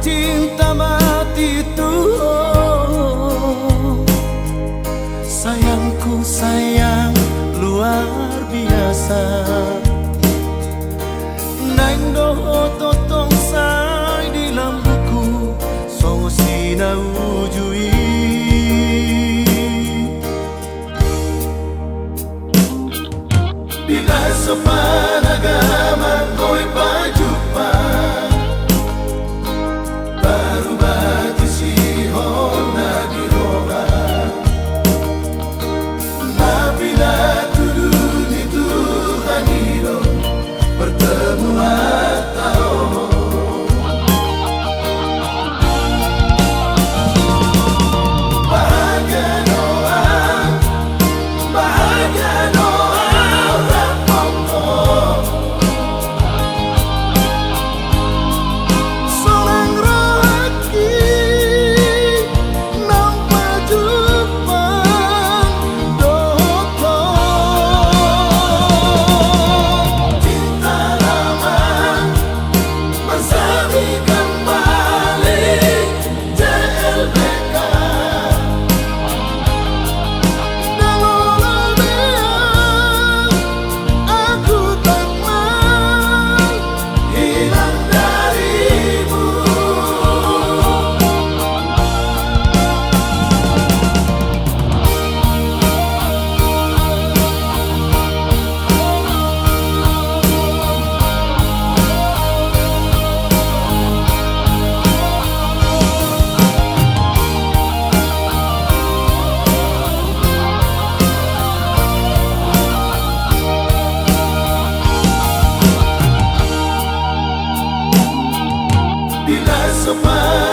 cinta mati tuh. Sayangku sayang luar biasa, nang doho totong sai di lambuku songo sina ujui. Bila sopan agama koi pajumpa, baru bati sihon na diroba. Nabila turun itu haniro bertemu atau bahagia doa, bahagia doa rapopo. Seorang lelaki nampak Jepang doto. Cinta lama bersami kembali JLBK. Aku tak mau hilang darimu. Bila sopan